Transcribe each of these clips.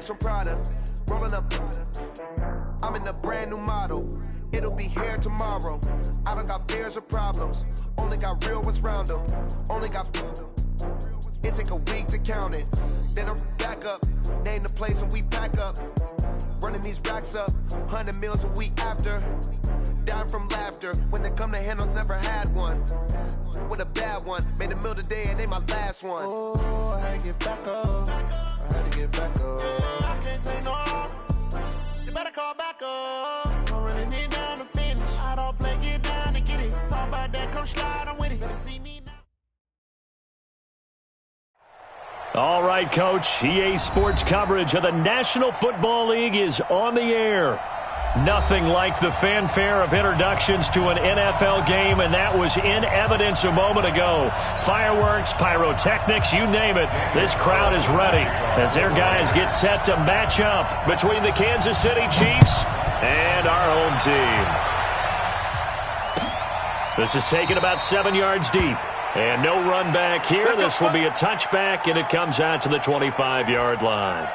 bags from Prada. Rolling up. I'm in a brand new model. It'll be here tomorrow. I don't got fears or problems. Only got real ones round them. Only got. It take a week to count it. Then I'm back up. Name the place and we pack up. Running these racks up. 100 meals a week after. Dying from laughter. When it come to handles, never had one. With a bad one. Made a meal today and they my last one. Oh, I had to get back up. I had to get back up. I can't take no loss. You better call back up. Don't really need down to finish. I don't play, get down and get it. Talk about that, come slide, I'm with it. Better see me now. All right, Coach. EA Sports coverage of the National Football League is on the air. Nothing like the fanfare of introductions to an NFL game, and that was in evidence a moment ago. Fireworks, pyrotechnics, you name it. This crowd is ready as their guys get set to match up between the Kansas City Chiefs and our home team. This is taken about 7 yards deep. And no run back here. This will be a touchback, and it comes out to the 25-yard line.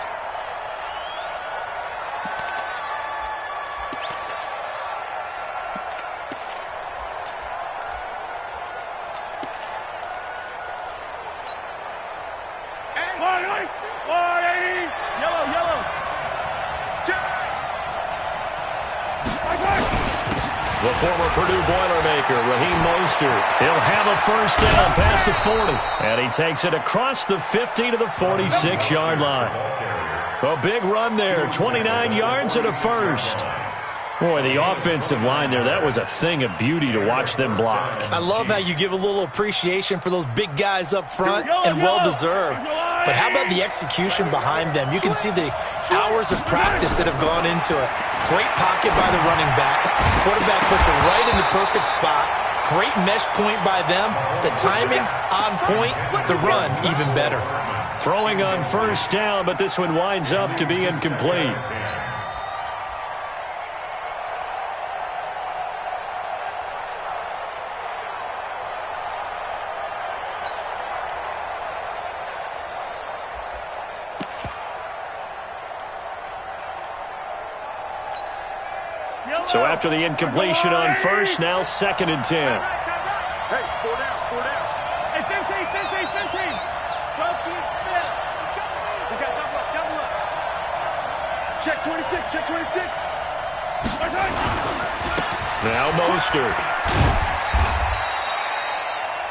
The former Purdue Boilermaker, Raheem Mostert. He'll have a first down past the 40. And he takes it across the 50 to the 46-yard line. A big run there, 29 yards and a first. Boy, the offensive line there, that was a thing of beauty to watch them block. I love how you give a little appreciation for those big guys up front, and well-deserved. But how about the execution behind them? You can see the hours of practice that have gone into it. Great pocket by the running back. Quarterback puts it right in the perfect spot. Great mesh point by them. The timing on point. The run even better. Throwing on first down, but this one winds up to be incomplete. So after the incompletion on first, now 2nd and 10. Hey, 4 down, 4 down. Hey, 15. Coach Smith. We got double up. Check 26, check 26. Now Mostert.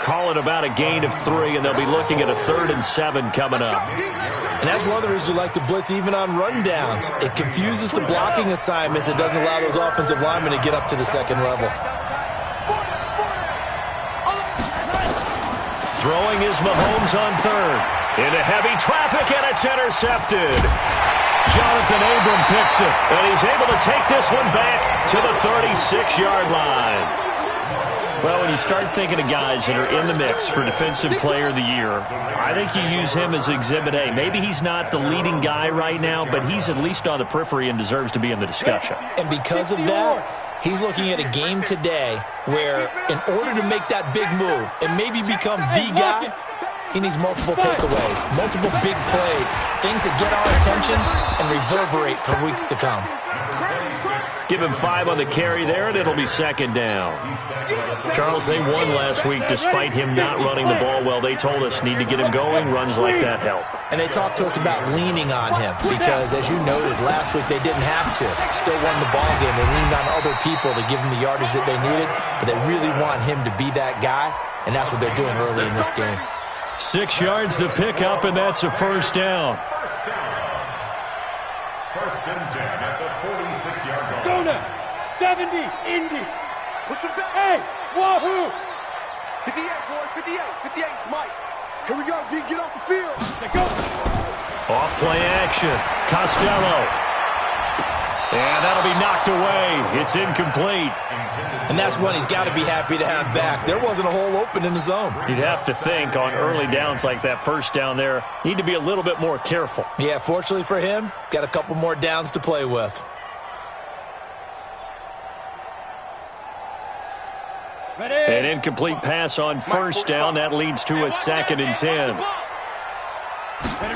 Call it about a gain of 3, and they'll be looking at a 3rd and 7 coming up. And that's one of the reasons you like to blitz even on rundowns. It confuses the blocking assignments. It doesn't allow those offensive linemen to get up to the second level. Throwing is Mahomes on 3rd. Into heavy traffic, and it's intercepted. Jonathan Abram picks it, and he's able to take this one back to the 36-yard line. Well, when you start thinking of guys that are in the mix for Defensive Player of the Year, I think you use him as Exhibit A. Maybe he's not the leading guy right now, but he's at least on the periphery and deserves to be in the discussion. And because of that, he's looking at a game today where in order to make that big move and maybe become the guy, he needs multiple takeaways, multiple big plays, things that get our attention and reverberate for weeks to come. Give him 5 on the carry there, and it'll be 2nd down. Charles, they won last week despite him not running the ball well. They told us need to get him going. Runs like that help. And they talked to us about leaning on him because, as you noted, last week they didn't have to. Still won the ball game. They leaned on other people to give them the yardage that they needed, but they really want him to be that guy, and that's what they're doing early in this game. 6 yards the pickup, and that's a first down. First and 10 at the 46-yard line. Go now. 70, Indy. Push him back. Hey, wahoo. 58, boys, 58. 58, Mike. Here we go, D. Get off the field. Go. Off play action. Costello. And that'll be knocked away. It's incomplete. And that's one he's got to be happy to have back. There wasn't a hole open in the zone. You'd have to think on early downs like that first down there, need to be a little bit more careful. Yeah, fortunately for him, got a couple more downs to play with. Ready. An incomplete pass on first down. That leads to a 2nd and 10.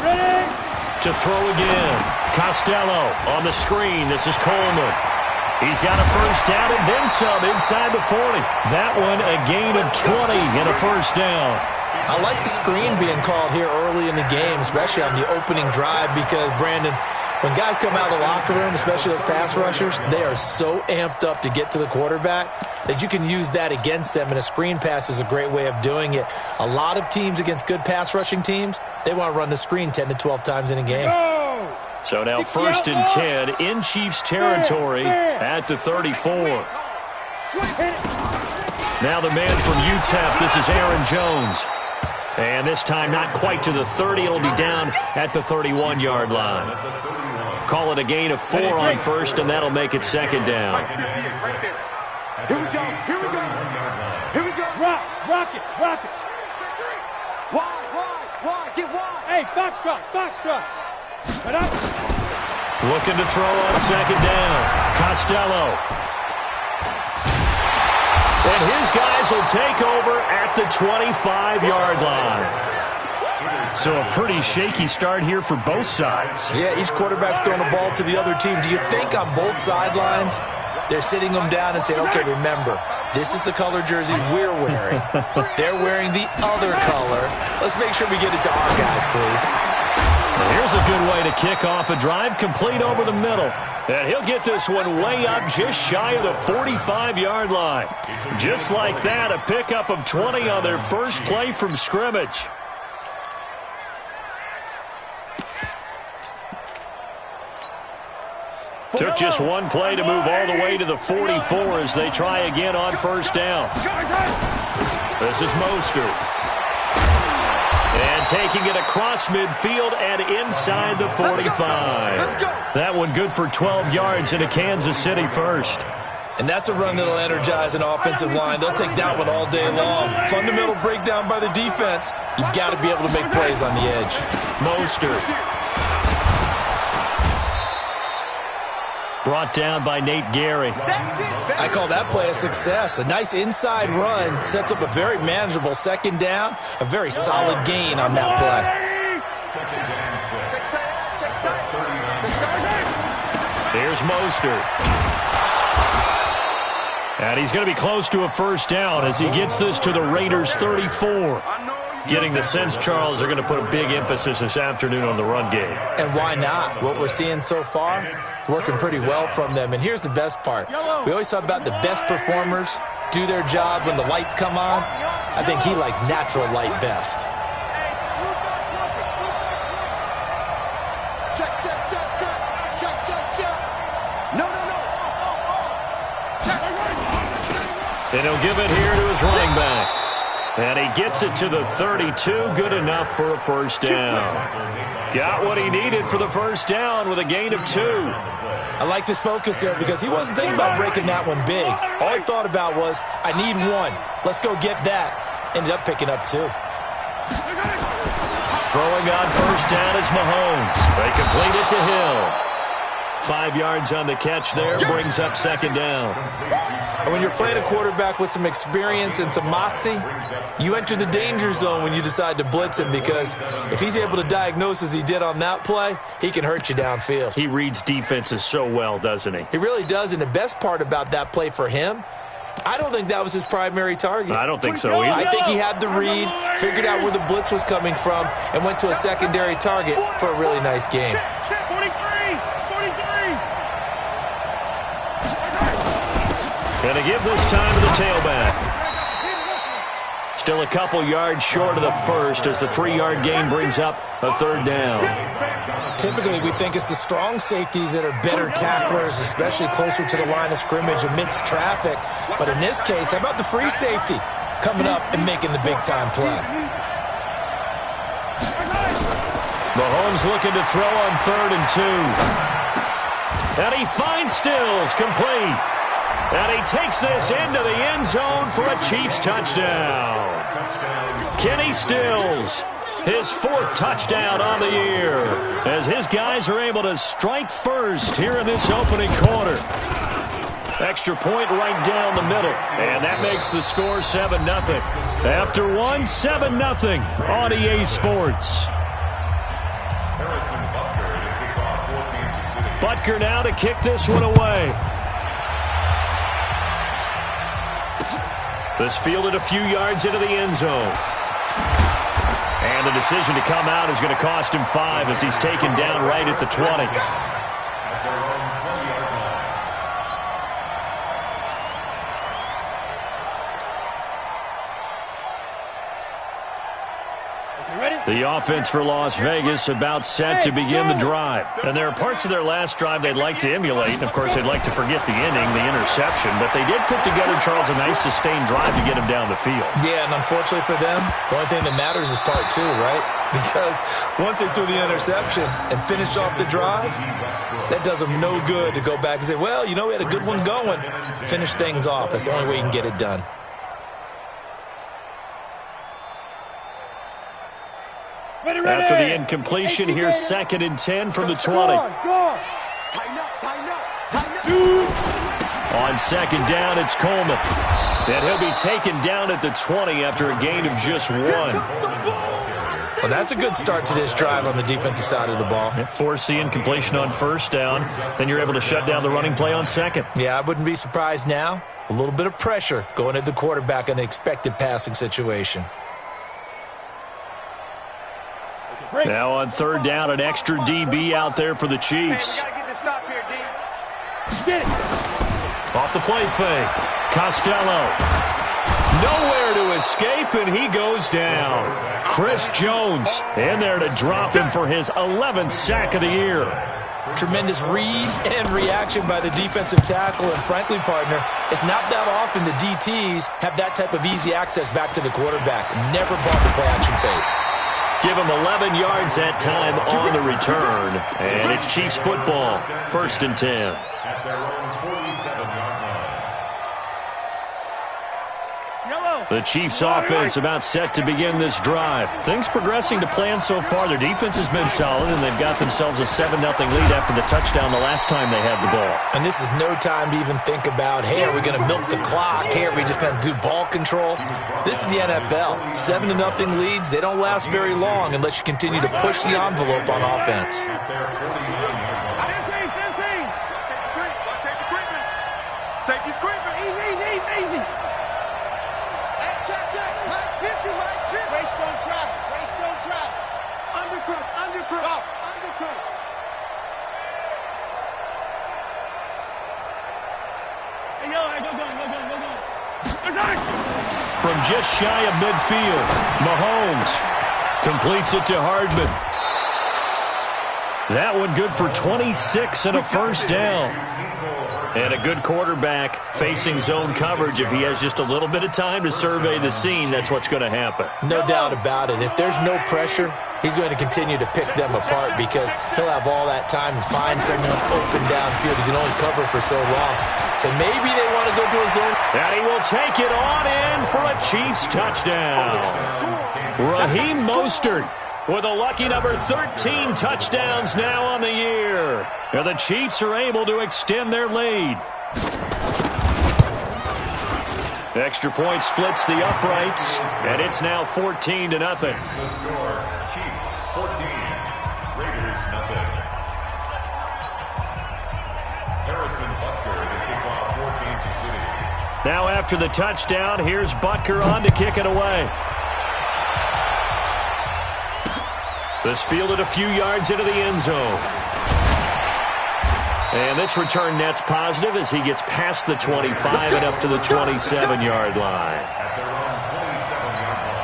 Ready. To throw again. Costello on the screen. This is Coleman. He's got a first down and then some inside the 40. That one a gain of 20 and a first down. I like the screen being called here early in the game, especially on the opening drive, because, Brandon, when guys come out of the locker room, especially those pass rushers, they are so amped up to get to the quarterback that you can use that against them, and a screen pass is a great way of doing it. A lot of teams against good pass rushing teams, they want to run the screen 10 to 12 times in a game. So now 1st and 10 in Chiefs territory at the 34. Now the man from UTEP, this is Aaron Jones. And this time not quite to the 30. It'll be down at the 31-yard line. Call it a gain of 4 on first, and that'll make it second down. Here we go. Here we go. Here we go. Rock it. Wide. Get wide. Hey, Foxtrot. Right up. Looking to throw on second down. Costello. And his guys will take over at the 25-yard line. So a pretty shaky start here for both sides. Yeah, each quarterback's throwing the ball to the other team. Do you think on both sidelines they're sitting them down and saying, okay, remember, this is the color jersey we're wearing. They're wearing the other color. Let's make sure we get it to our guys, please. Here's a good way to kick off a drive, complete over the middle. And he'll get this one way up just shy of the 45-yard line. Just like that, a pickup of 20 on their first play from scrimmage. Took just one play to move all the way to the 44 as they try again on first down. This is Mostert. And taking it across midfield and inside the 45. That one good for 12 yards into Kansas City first. And that's a run that'll energize an offensive line. They'll take that one all day long. Fundamental breakdown by the defense. You've got to be able to make plays on the edge. Mostert. Brought down by Nate Gary. I call that play a success. A nice inside run sets up a very manageable second down. A very solid gain on that play. Here's Mostert. And he's going to be close to a first down as he gets this to the Raiders' 34. Getting the sense, Charles, they're going to put a big emphasis this afternoon on the run game. And why not? What we're seeing so far is working pretty well from them. And here's the best part. We always talk about the best performers do their job when the lights come on. I think he likes natural light best. Check. No. And he'll give it here to his running back. And he gets it to the 32. Good enough for a first down. Got what he needed for the first down with a gain of 2. I like this focus there because he wasn't thinking about breaking that one big. All he thought about was, I need 1. Let's go get that. Ended up picking up 2. Throwing on first down is Mahomes. They complete it to Hill. 5 yards on the catch there, brings up second down. And when you're playing a quarterback with some experience and some moxie, you enter the danger zone when you decide to blitz him, because if he's able to diagnose as he did on that play, he can hurt you downfield. He reads defenses so well, doesn't he? He really does, and the best part about that play for him, I don't think that was his primary target. I don't think so either. I think he had the read, figured out where the blitz was coming from, and went to a secondary target for a really nice game. 43. And to give this time to the tailback. Still a couple yards short of the first as the 3-yard gain brings up a third down. Typically, we think it's the strong safeties that are better tacklers, especially closer to the line of scrimmage amidst traffic. But in this case, how about the free safety coming up and making the big-time play? Mahomes looking to throw on 3rd and 2. And he finds Stills, complete. And he takes this into the end zone for a Chiefs touchdown. Kenny Stills, his 4th touchdown on the year, as his guys are able to strike first here in this opening quarter. Extra point right down the middle, and that makes the score 7-0. After 1, 7-0 on EA Sports. Butker now to kick this one away. This fielded a few yards into the end zone. And the decision to come out is going to cost him 5 as he's taken down right at the 20. The offense for Las Vegas about set to begin the drive. And there are parts of their last drive they'd like to emulate. And, of course, they'd like to forget the inning, the interception. But they did put together, Charles, a nice sustained drive to get him down the field. Yeah, and unfortunately for them, the only thing that matters is part 2, right? Because once they threw the interception and finished off the drive, that does them no good to go back and say, well, you know, we had a good one going. Finish things off. That's the only way you can get it done. After the incompletion, here's 2nd and 10 from the 20. Tighten up, tighten up, tighten up. On 2nd down, it's Coleman. And he'll be taken down at the 20 after a gain of just 1. Well, that's a good start to this drive on the defensive side of the ball. Force the incompletion on 1st down. Then you're able to shut down the running play on 2nd. Yeah, I wouldn't be surprised now. A little bit of pressure going at the quarterback in an expected passing situation. Now on 3rd down, an extra DB out there for the Chiefs. Off the play fake. Costello. Nowhere to escape, and he goes down. Chris Jones in there to drop him for his 11th sack of the year. Tremendous read and reaction by the defensive tackle, and frankly, partner, it's not that often the DTs have that type of easy access back to the quarterback. Never bought the play-action fake. Give him 11 yards that time on the return. And it's Chiefs football, 1st and 10. At their own 47-yard line. The Chiefs offense about set to begin this drive. Things progressing to plan so far. Their defense has been solid, and they've got themselves a 7-0 lead after the touchdown the last time they had the ball. And this is no time to even think about, hey, are we going to milk the clock? Hey, are we just going to do ball control? This is the NFL. 7-0 leads, they don't last very long unless you continue to push the envelope on offense. Safety's creeping. Easy. Check. 50, right? 50. Waste don't travel. Undercut. Undercut. Hey, go. From just shy of midfield, Mahomes completes it to Hardman. That one good for 26 and a 1st down. And a good quarterback facing zone coverage. If he has just a little bit of time to survey the scene, that's what's going to happen. No doubt about it. If there's no pressure, he's going to continue to pick them apart because he'll have all that time to find someone open downfield. He can only cover for so long. So maybe they want to go to a zone. And he will take it on in for a Chiefs touchdown. Raheem Mostert with a lucky number 13 touchdowns now on the year. And the Chiefs are able to extend their lead. Extra point splits the uprights, and it's now 14-0. The score, Chiefs 14, Raiders 0. Harrison Butker to kick off for Kansas City. Now after the touchdown, here's Butker on to kick it away. This fielded a few yards into the end zone. And this return net's positive as he gets past the 25 and up to the 27-yard line. At their own 27-yard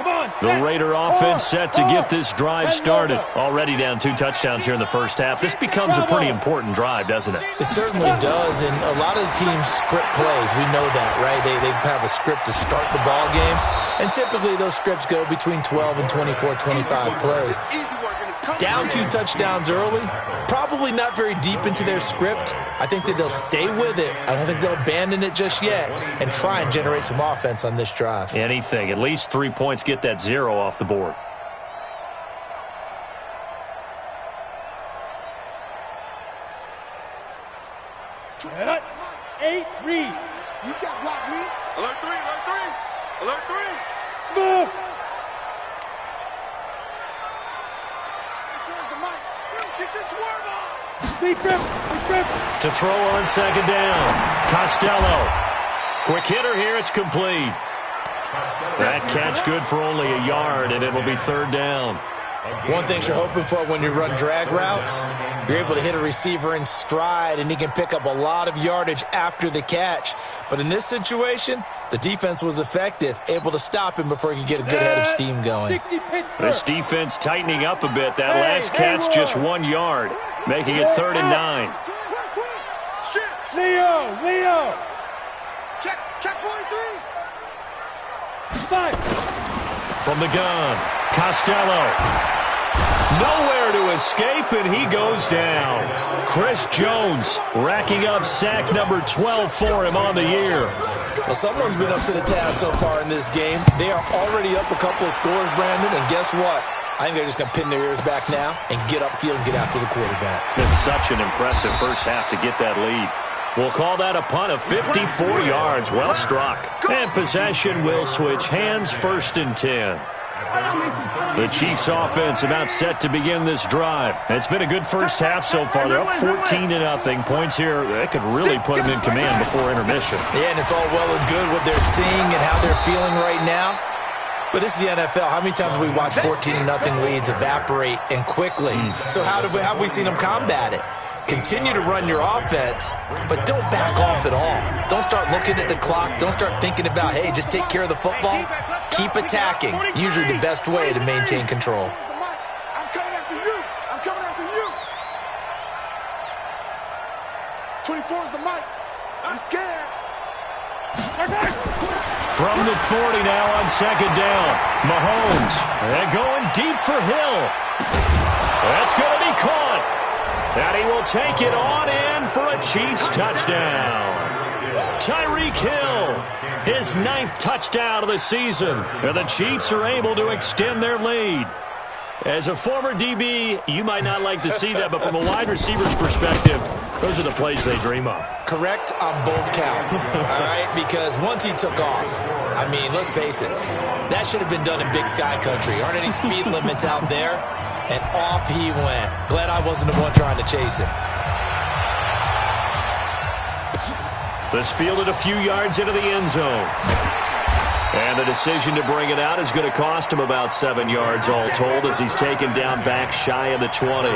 line. The Raider offense set to get this drive started. Already down 2 touchdowns here in the first half. This becomes a pretty important drive, doesn't it? It certainly does, and a lot of the teams script plays. We know that, right? They have a script to start the ball game, and typically those scripts go between 12 and 24, 25 plays. Down 2 touchdowns early, probably not very deep into their script. I think that they'll stay with it. I don't think they'll abandon it just yet and try and generate some offense on this drive. Anything. At least 3 points, get that 0 off the board. Alert 8, read. You got block, read. Alert 3. go! To throw on second down. Costello. Quick hitter here. It's complete. That catch good for only a yard, and it'll be third down. One thing you're hoping for when you run drag routes, you're able to hit a receiver in stride, and he can pick up a lot of yardage after the catch. But in this situation, the defense was effective, able to stop him before he could get a good head of steam going. This defense tightening up a bit. That last catch just 1 yard, making it 3rd and 9. Leo! Check 43! From the gun, Costello. Nowhere to escape, and he goes down. Chris Jones racking up sack number 12 for him on the year. Well, someone's been up to the task so far in this game. They are already up a couple of scores, Brandon, and guess what? I think they're just going to pin their ears back now and get upfield and get after the quarterback. It's such an impressive first half to get that lead. We'll call that a punt of 54 yards. Well struck. And possession will switch hands, 1st and 10. The Chiefs offense about set to begin this drive. It's been a good first half so far. They're up 14-0. Points here, that could really put them in command before intermission. Yeah, and it's all well and good what they're seeing and how they're feeling right now. But this is the NFL. How many times have we watched 14-0 leads evaporate and quickly? So how have we seen them combat it? Continue to run your offense, but don't back off at all. Don't start looking at the clock. Don't start thinking about, hey, just take care of the football. Keep attacking. Usually the best way to maintain control. I'm coming after you. 24 is the mic. I'm scared. From the 40 now on second down. Mahomes. And going deep for Hill. That's going to be caught. And he will take it on in for a Chiefs touchdown. Tyreek Hill, his 9th touchdown of the season. And the Chiefs are able to extend their lead. As a former DB, you might not like to see that, but from a wide receiver's perspective, those are the plays they dream of. Correct on both counts, all right? Because once he took off, I mean, let's face it, that should have been done in Big Sky Country. Aren't any speed limits out there? And off he went. Glad I wasn't the one trying to chase him. This fielded a few yards into the end zone. And the decision to bring it out is going to cost him about 7 yards all told as he's taken down back shy of the 20.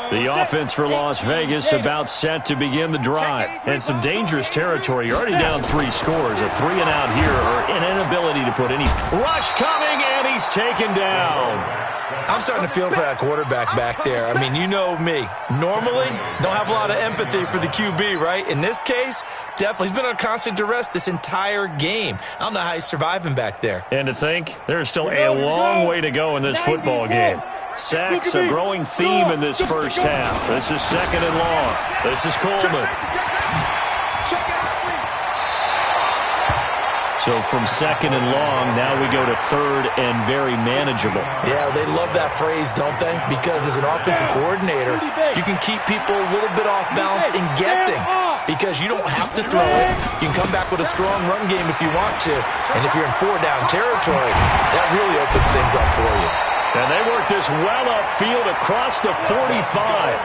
The offense for Las Vegas about set to begin the drive. And some dangerous territory. You're already down 3 scores. A 3-and-out here or an inability to put any rush coming, and he's taken down. I'm starting to feel for that quarterback back there. I mean, you know me. Normally, don't have a lot of empathy for the QB, right? In this case, definitely. He's been on constant duress this entire game. I don't know how he's surviving back there. And to think, there's still a long way to go in this football game. Sacks, a growing theme in this first half. This is 2nd and long. This is Coleman. So from 2nd and long, now we go to 3rd and very manageable. Yeah, they love that phrase, don't they? Because as an offensive coordinator, you can keep people a little bit off balance and guessing. Because you don't have to throw it. You can come back with a strong run game if you want to. And if you're in 4-down territory, that really opens things up for you. And they work this well upfield across the 45.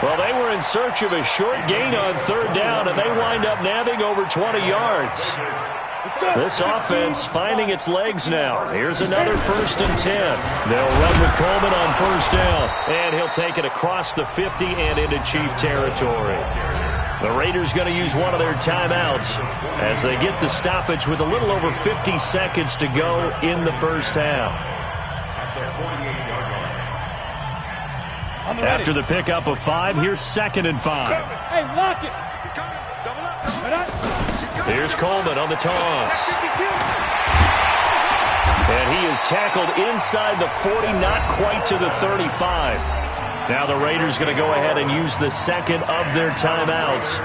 Well, they were in search of a short gain on 3rd down, and they wind up nabbing over 20 yards. This offense finding its legs now. Here's another 1st and 10. They'll run with Coleman on 1st down, and he'll take it across the 50 and into Chief territory. The Raiders going to use one of their timeouts as they get the stoppage with a little over 50 seconds to go in the first half. After the pickup of 5, here's 2nd and 5. Hey, lock it. Here's Coleman on the toss. And he is tackled inside the 40, not quite to the 35. Now the Raiders going to go ahead and use the 2nd of their timeouts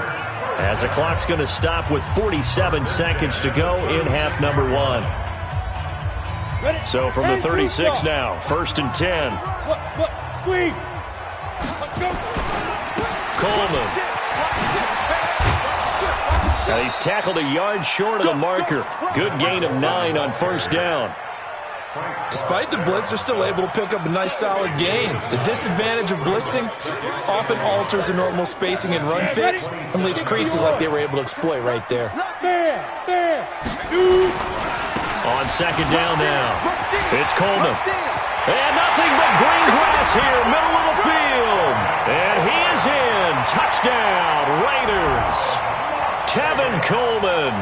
as the clock's going to stop with 47 seconds to go in half number 1. So from the 36 now, 1st and 10. Squeeze. Coleman. And he's tackled a yard short of the marker. Good gain of 9 on first down. Despite the blitz, they're still able to pick up a nice solid gain. The disadvantage of blitzing often alters the normal spacing and run fits and leaves creases like they were able to exploit right there. On second down now, it's Coleman. And nothing but green grass here, middle of the field. And he is in. Touchdown, Raiders. Tevin Coleman.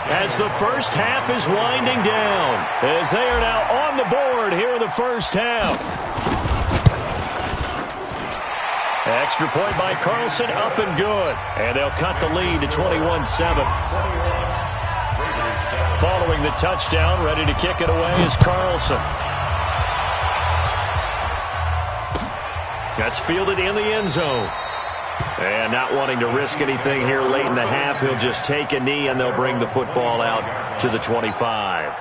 As the first half is winding down, as they are now on the board here in the first half. Extra point by Carlson, up and good. And they'll cut the lead to 21-7. Following the touchdown, ready to kick it away is Carlson. That's fielded in the end zone. And not wanting to risk anything here late in the half, he'll just take a knee and they'll bring the football out to the 25.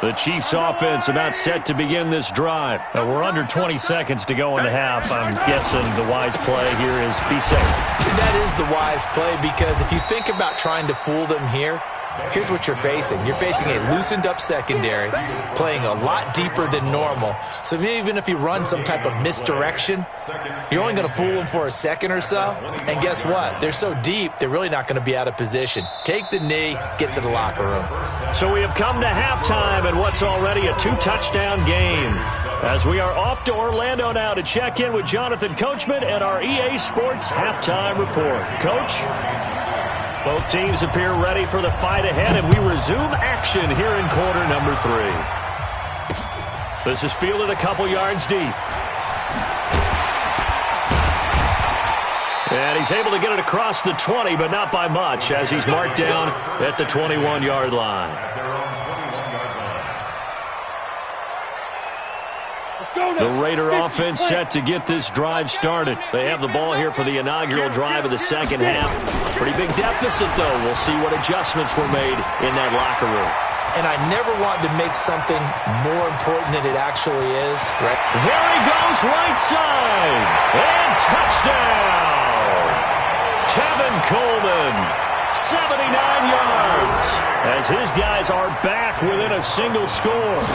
The Chiefs offense about set to begin this drive. We're under 20 seconds to go in the half. I'm guessing the wise play here is be safe. That is the wise play, because if you think about trying to fool them here, here's what you're facing. You're facing a loosened up secondary, playing a lot deeper than normal. So even if you run some type of misdirection, you're only going to fool them for a second or so. And guess what? They're so deep, they're really not going to be out of position. Take the knee, get to the locker room. So we have come to halftime in what's already a 2-touchdown game. As we are off to Orlando now to check in with Jonathan Coachman and our EA Sports halftime report. Coach? Both teams appear ready for the fight ahead, and we resume action here in quarter number 3. This is fielded a couple yards deep. And he's able to get it across the 20, but not by much, as he's marked down at the 21-yard line. The Raider offense set to get this drive started. They have the ball here for the inaugural drive of the second half. Pretty big deficit, though. We'll see what adjustments were made in that locker room. And I never want to make something more important than it actually is. Right? There he goes, right side. And touchdown. Tevin Coleman, 79 yards. As his guys are back within a single score.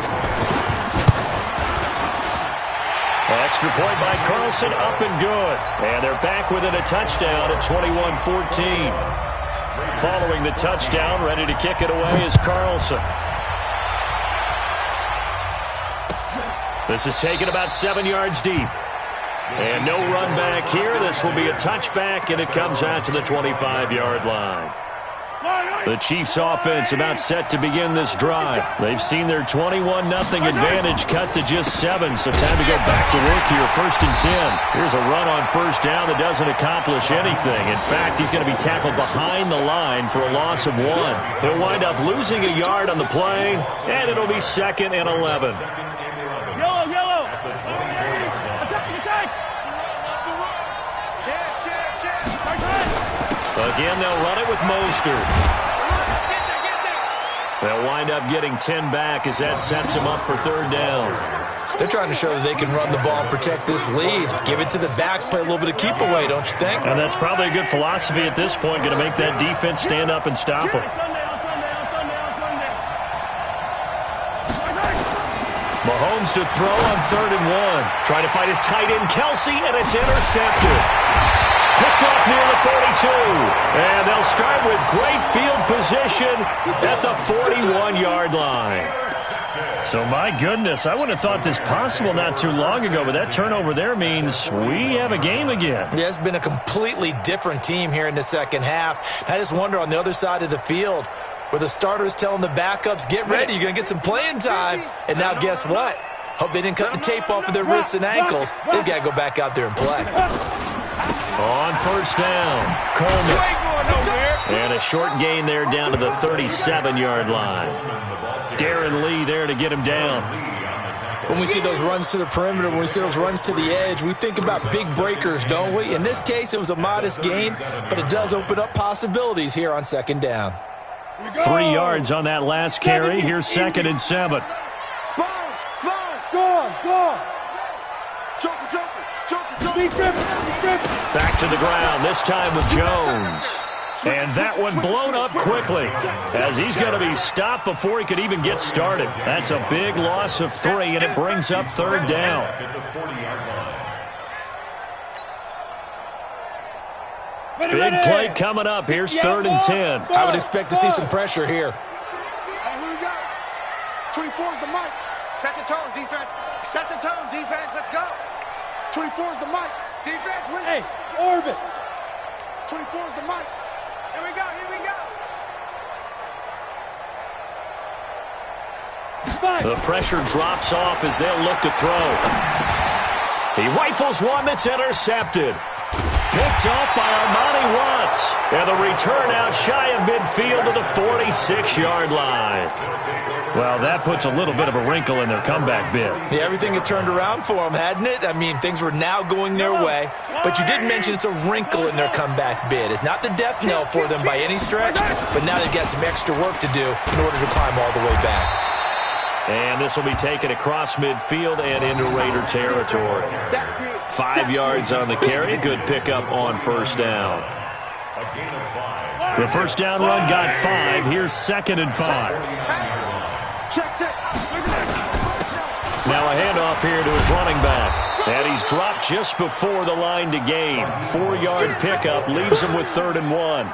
Extra point by Carlson, up and good. And they're back within a touchdown at 21-14. Following the touchdown, ready to kick it away is Carlson. This is taken about 7 yards deep. And no run back here. This will be a touchback, and it comes out to the 25-yard line. The Chiefs offense about set to begin this drive. They've seen their 21-0 advantage cut to just 7, so time to go back to work here. 1st and 10. Here's a run on first down that doesn't accomplish anything. In fact, he's going to be tackled behind the line for a loss of 1. He'll wind up losing a yard on the play, and it'll be 2nd and 11. Yellow. Attack. Again, they'll run it with Mostert. They'll wind up getting 10 back as that sets him up for 3rd down. They're trying to show that they can run the ball and protect this lead. Give it to the backs, play a little bit of keep away, don't you think? And that's probably a good philosophy at this point, going to make that defense stand up and stop them. Mahomes to throw on 3rd and 1. Trying to fight his tight end, Kelsey, and it's intercepted. Picked off near the 42. And they'll start with great field position at the 41-yard line. So, my goodness, I wouldn't have thought this possible not too long ago, but that turnover there means we have a game again. Yeah, it's been a completely different team here in the second half. I just wonder on the other side of the field where the starters telling the backups, get ready, you're going to get some playing time. And now guess what? Hope they didn't cut the tape off of their wrists and ankles. They've got to go back out there and play. On first down, Coleman. And a short gain there down to the 37-yard line. Darren Lee there to get him down. When we see those runs to the perimeter, when we see those runs to the edge, we think about big breakers, don't we? In this case, it was a modest gain, but it does open up possibilities here on 2nd down. 3 yards on that last carry. Here's 2nd and 7. Back to the ground, this time with Jones. And that one blown up quickly as he's going to be stopped before he could even get started. That's a big loss of 3, and it brings up 3rd down. Big play coming up. Here's 3rd and 10. I would expect to see some pressure here. Here we go. 24 is the mic. Set the tone, defense. Set the tone, defense. Let's go. 24 is the mic. Defense, win. Hey, orbit. 24 is the mic. Here we go, here we go. The pressure drops off as they'll look to throw. He rifles one that's intercepted. Picked off by Armani Watts. And the return out shy of midfield to the 46-yard line. Well, that puts a little bit of a wrinkle in their comeback bid. Yeah, everything had turned around for them, hadn't it? I mean, things were now going their way. But you did mention it's a wrinkle in their comeback bid. It's not the death knell for them by any stretch, but now they've got some extra work to do in order to climb all the way back. And this will be taken across midfield and into Raider territory. 5 yards on the carry. Good pickup on 1st down. The 1st down run got 5. Here's 2nd and 5. Now a handoff here to his running back. And he's dropped just before the line to gain. 4-yard pickup leaves him with 3rd and 1.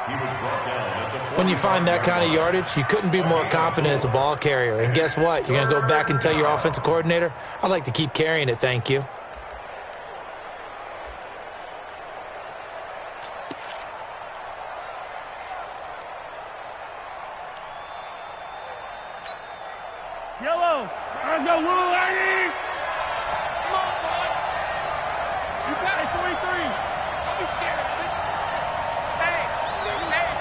When you find that kind of yardage, you couldn't be more confident as a ball carrier. And guess what? You're going to go back and tell your offensive coordinator, I'd like to keep carrying it, thank you. Yellow. Let's go, Will Lady. Come on, boy. You got it, 43. Don't be scared of it. Hey,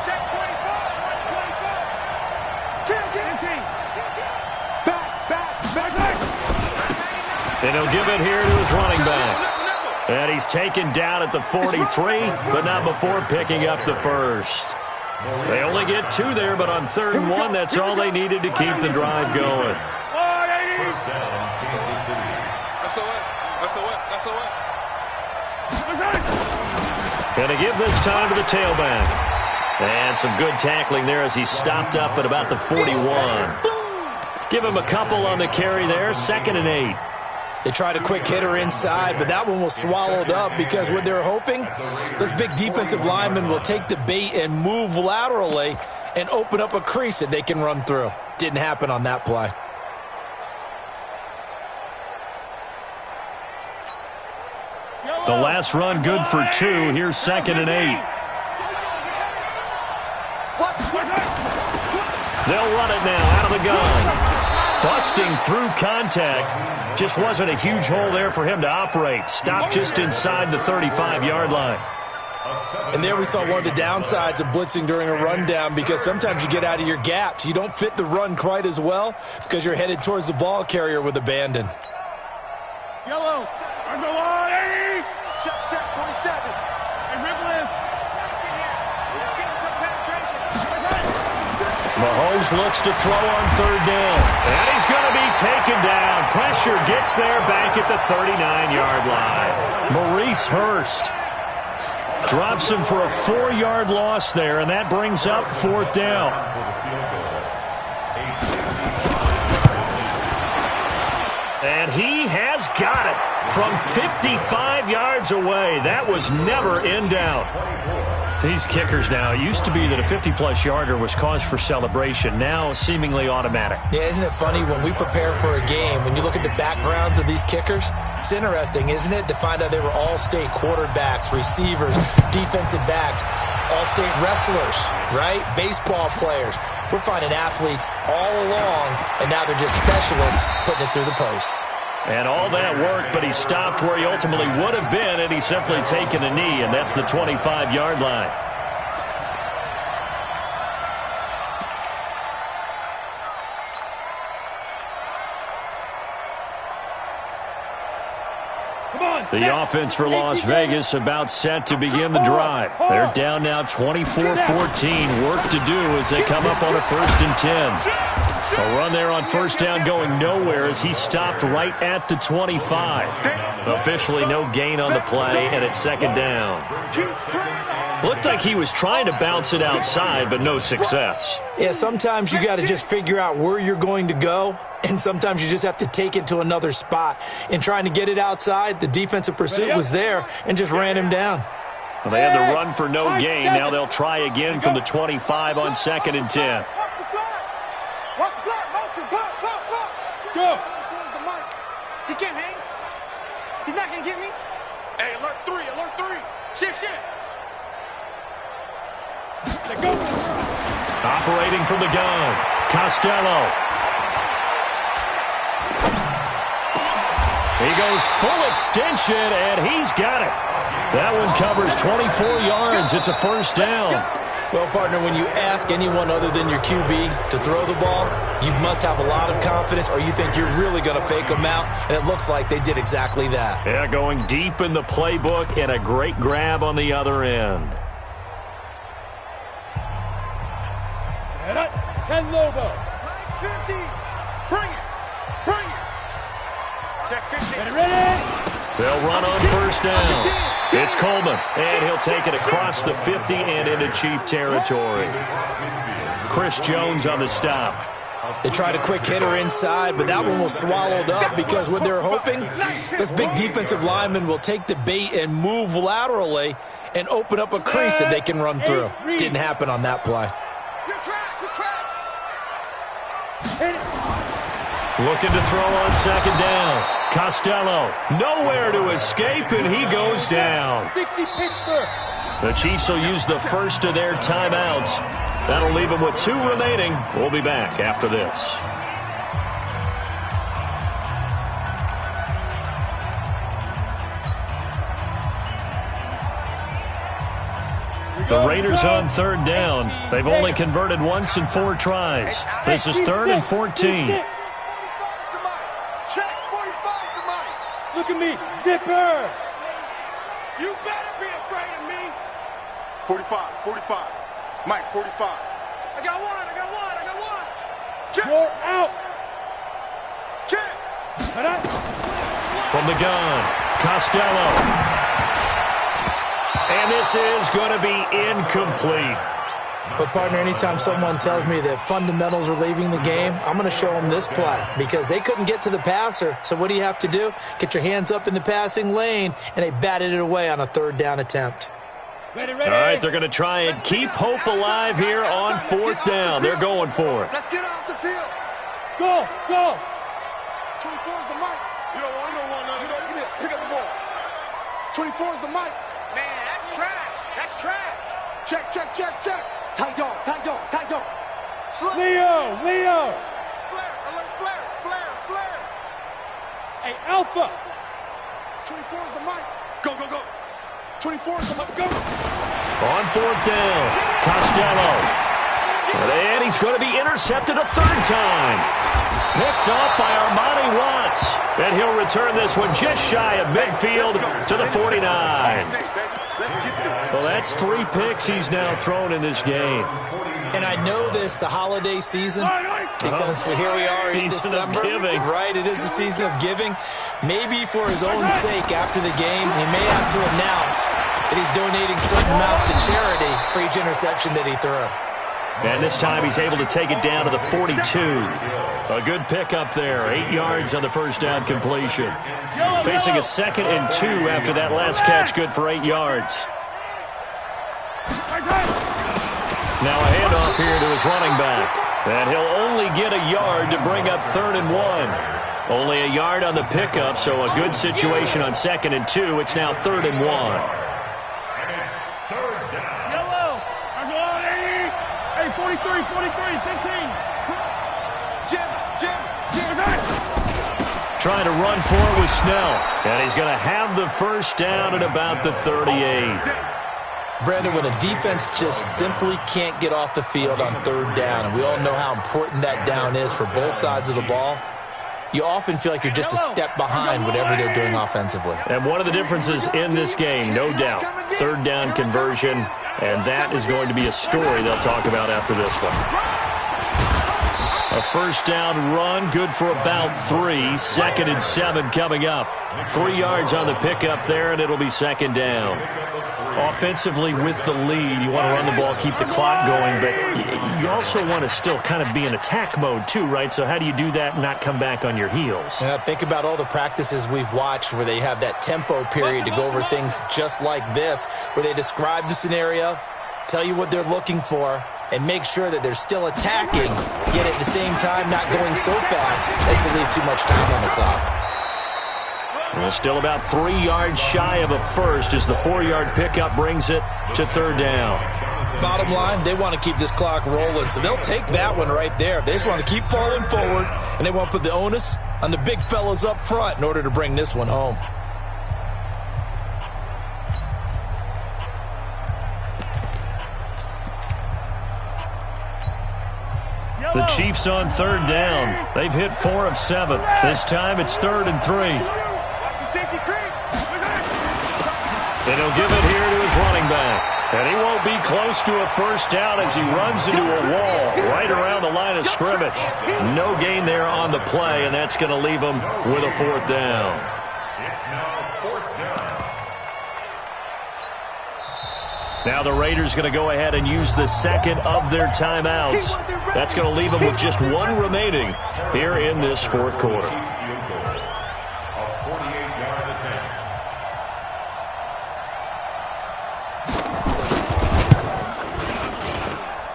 check 24. What's 24? 10. Back. And he'll give it here to his running back. And he's taken down at the 43, but not before picking up the 1st. They only get 2 there, but on 3rd and 1, that's all they needed to keep the drive going. First down, Kansas City. SOS. And to give this time to the tailback. And some good tackling there as he stopped up at about the 41. Give him a couple on the carry there, 2nd and 8. They tried a quick hitter inside, but that one was swallowed up because what they're hoping, those big defensive linemen will take the bait and move laterally and open up a crease that they can run through. Didn't happen on that play. The last run good for 2. Here's 2nd and 8. They'll run it now out of the gun. Busting through contact. Just wasn't a huge hole there for him to operate. Stopped just inside the 35-yard line. And there we saw one of the downsides of blitzing during a rundown because sometimes you get out of your gaps. You don't fit the run quite as well because you're headed towards the ball carrier with abandon. Yellow. Check 27. And Ripple is. Mahomes looks to throw on 3rd down. And he's going to be taken down. Pressure gets there back at the 39-yard line. Maurice Hurst drops him for a 4-yard loss there, and that brings up 4th down. And he has got it from 55 yards away. That was never in doubt. These kickers now, it used to be that a 50-plus yarder was cause for celebration. Now seemingly automatic. Yeah, isn't it funny when we prepare for a game, when you look at the backgrounds of these kickers, it's interesting, isn't it, to find out they were all-state quarterbacks, receivers, defensive backs, all-state wrestlers, right? Baseball players. We're finding athletes all along, and now they're just specialists putting it through the posts. And all that work, but he stopped where he ultimately would have been had he simply taken a knee, and that's the 25-yard line. The offense for Las Vegas about set to begin the drive. They're down now 24-14. Work to do as they come up on a 1st and 10. A run there on 1st down going nowhere as he stopped right at the 25. Officially no gain on the play, and it's 2nd down. Looked like he was trying to bounce it outside, but no success. Yeah, sometimes you got to just figure out where you're going to go, and sometimes you just have to take it to another spot. In trying to get it outside, the defensive pursuit was there and just ran him down. Well, they had the run for no gain. Now they'll try again from the 25 on 2nd and 10. Watch the block, motion, block. Go. Towards the mic. He can't hang. He's not going to get me. Hey, alert 3. Shift. Go. Operating from the gun, Costello. He goes full extension, and he's got it. That one covers 24 yards. It's a 1st down. Well, partner, when you ask anyone other than your QB to throw the ball, you must have a lot of confidence, or you think you're really going to fake them out, and it looks like they did exactly that. Yeah, going deep in the playbook and a great grab on the other end. Send Lobo. 50. Bring it. Check 50. Ready? They'll run on 1st down. It's Coleman, and he'll take it across the 50 and into Chief territory. Chris Jones on the stop. They tried a quick hitter inside, but that one was swallowed up because what they're hoping, this big defensive lineman will take the bait and move laterally and open up a crease that they can run through. Didn't happen on that play. You're trapped. Looking to throw on 2nd down. Costello, nowhere to escape, and he goes down. 60 Pittsburgh. The Chiefs will use the first of their timeouts. That'll leave them with 2 remaining. We'll be back after this. The Raiders on 3rd down. They've only converted once in 4 tries. This is 3rd and 14. Look at me, Zipper. You better be afraid of me. 45. Mike, 45. I got one. Check. You're out. Check. From the gun, Costello. And this is going to be incomplete. But, partner, anytime someone tells me that fundamentals are leaving the game, I'm going to show them this play because they couldn't get to the passer. So what do you have to do? Get your hands up in the passing lane, and they batted it away on a 3rd down attempt. Ready. All right, they're going to try and keep hope alive here on 4th down. They're going for it. Let's get off the field. Go. 24 is the mic. You don't want none. Pick up the ball. 24 is the mic. Man, that's trash. Check. Tight dog. Leo. Flare. Hey, Alpha. 24 is the mic. Go. 24 is the mic. Go. On 4th down, Costello. And he's going to be intercepted a 3rd time. Picked off by Armani Watts. And he'll return this one just shy of midfield to the 49. Well, that's 3 picks he's now thrown in this game. And I know this, the holiday season, because here we are in December. Right, it is the season of giving. Maybe for his own sake after the game, he may have to announce that he's donating certain amounts to charity for each interception that he threw. And this time he's able to take it down to the 42. A good pickup there. 8 yards on the 1st down completion. Facing a 2nd and 2 after that last catch, good for 8 yards. Now a handoff here to his running back. And he'll only get a yard to bring up 3rd and 1. Only a yard on the pickup, so a good situation on 2nd and 2. It's now 3rd and 1. 43, 15. Jim. Trying to run for it with Snell. And he's going to have the 1st down at about the 38. Brandon, when a defense just simply can't get off the field on 3rd down, and we all know how important that down is for both sides of the ball, you often feel like you're just a step behind whatever they're doing offensively. And one of the differences in this game, no doubt, third down conversion, and that is going to be a story they'll talk about after this one. A first down run, good for about 3. 2nd and 7 coming up. 3 yards on the pickup there, and it'll be 2nd down. Offensively with the lead, you want to run the ball, keep the clock going, but you also want to still kind of be in attack mode too, right? So how do you do that and not come back on your heels? Yeah, think about all the practices we've watched where they have that tempo period to go over things just like this, where they describe the scenario, tell you what they're looking for, and make sure that they're still attacking, yet at the same time not going so fast as to leave too much time on the clock. Well, still about 3 yards shy of a first as the 4-yard pickup brings it to 3rd down. Bottom line, they want to keep this clock rolling, so they'll take that one right there. They just want to keep falling forward, and they want to put the onus on the big fellas up front in order to bring this one home. The Chiefs on 3rd down. They've hit 4 of 7. This time it's 3rd and 3. And he'll give it here to his running back. And he won't be close to a first down as he runs into a wall right around the line of scrimmage. No gain there on the play, and that's going to leave him with a 4th down. It's now 4th down. Now the Raiders going to go ahead and use the 2nd of their timeouts. That's going to leave them with just 1 remaining here in this 4th quarter. Field goal. A 48-yard attempt.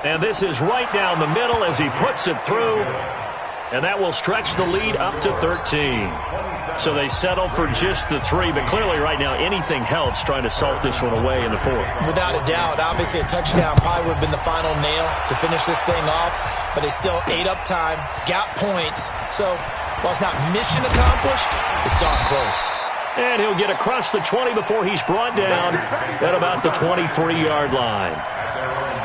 And this is right down the middle as he puts it through. And that will stretch the lead up to 13. So they settle for just the 3. But clearly right now anything helps trying to salt this one away in the 4th. Without a doubt, obviously a touchdown probably would have been the final nail to finish this thing off. But they still ate up time, got points. So while it's not mission accomplished, it's darn close. And he'll get across the 20 before he's brought down at about the 23-yard line. At their own 23-yard line.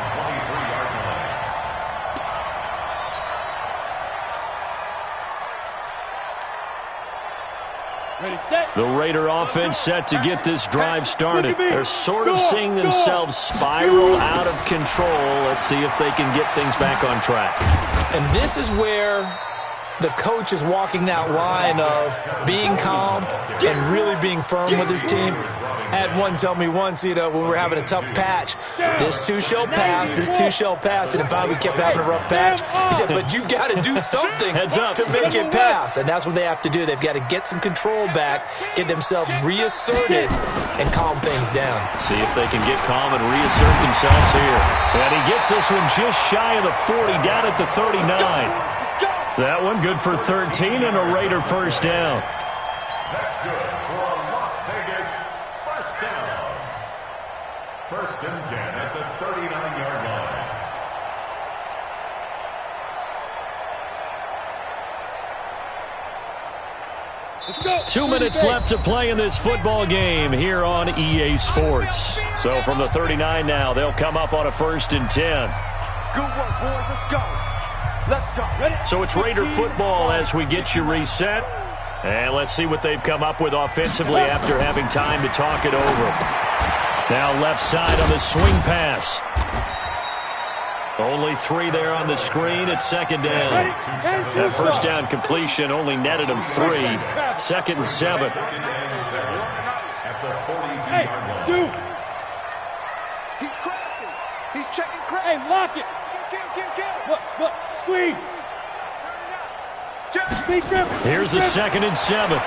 The Raider offense set to get this drive started. They're sort of seeing themselves spiral out of control. Let's see if they can get things back on track. And this is where the coach is walking that line of being calm and really being firm with his team. I had one tell me once, when we were having a tough patch, this too shall pass, this too shall pass. And if we kept having a rough patch, he said, but you got to do something to make it pass. And that's what they have to do. They've got to get some control back, get themselves reasserted, and calm things down. See if they can get calm and reassert themselves here. And he gets this one just shy of the 40, down at the 39. That one good for 13 and a Raider first down. That's good for a Las Vegas first down. 1st and 10 at the 39-yard line. Let's go. 2 minutes left to play in this football game here on EA Sports. So from the 39 now, they'll come up on a 1st and 10. Good work, boys. Let's go. Let's go. Ready? So it's Raider football as we get you reset. And let's see what they've come up with offensively after having time to talk it over. Now left side on the swing pass. Only 3 there on the screen at 2nd down. That first down completion only netted him 3. 2nd and 7. At the 42-yard line. He's crossing. He's checking crack. Hey, lock it. Look, squeeze. Here's the 2nd and 7.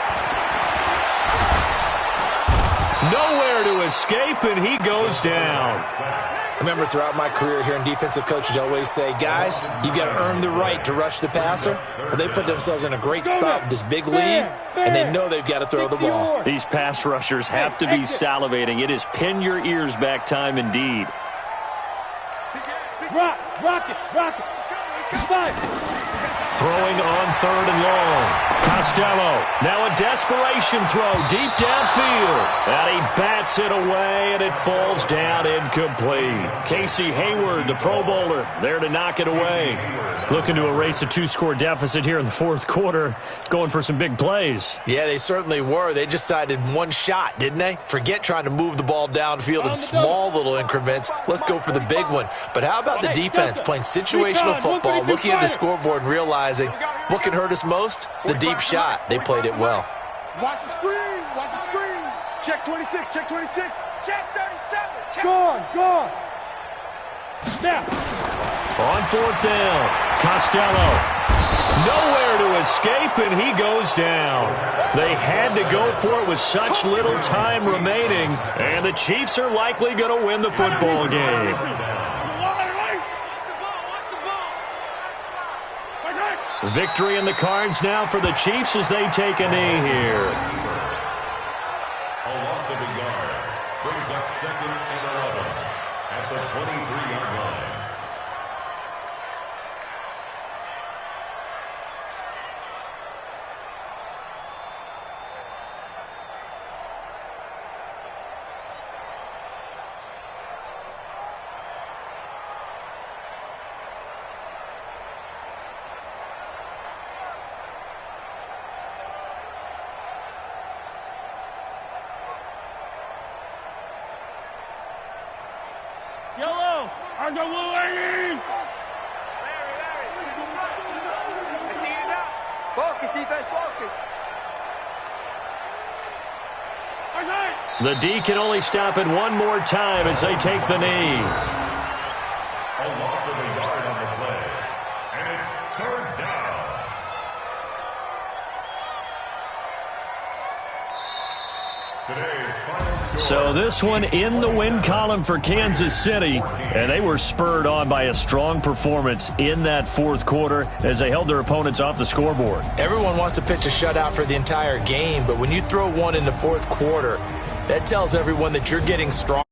Nowhere to escape, and he goes down. I remember throughout my career hearing defensive coaches always say, guys, you got to earn the right to rush the passer. Well, they put themselves in a great spot with this big lead, and they know they've got to throw the ball. These pass rushers have to be salivating. It is pin your ears back time indeed. Rock it. 5. Throwing on 3rd and long. Costello. Now a desperation throw deep downfield. And he bats it away, and it falls down incomplete. Casey Hayward, the Pro Bowler, there to knock it away. Looking to erase a 2-score deficit here in the 4th quarter. Going for some big plays. Yeah, they certainly were. They just decided one shot, didn't they? Forget trying to move the ball downfield in small little increments. Let's go for the big one. But how about the defense playing situational football, looking at the scoreboard and realizing what can hurt us most? The deep shot. They played it well. Watch the screen. Watch the screen. Check 26. Check 26. Check 37. Check. Gone. Now. On 4th down, Costello. Nowhere to escape, and he goes down. They had to go for it with such little time remaining, and the Chiefs are likely going to win the football game. Victory in the cards now for the Chiefs as they take a knee here. A loss of a yard brings up 2nd and 11 at the 23-yard line. Yellow. Underwood. Focus, defense, focus. The D can only stop it one more time as they take the knee. A loss of a yard on the play, and it's 3rd down. Today's final score. So this one in the win column for Kansas City, and they were spurred on by a strong performance in that 4th quarter as they held their opponents off the scoreboard. Everyone wants to pitch a shutout for the entire game, but when you throw one in the 4th quarter, that tells everyone that you're getting strong.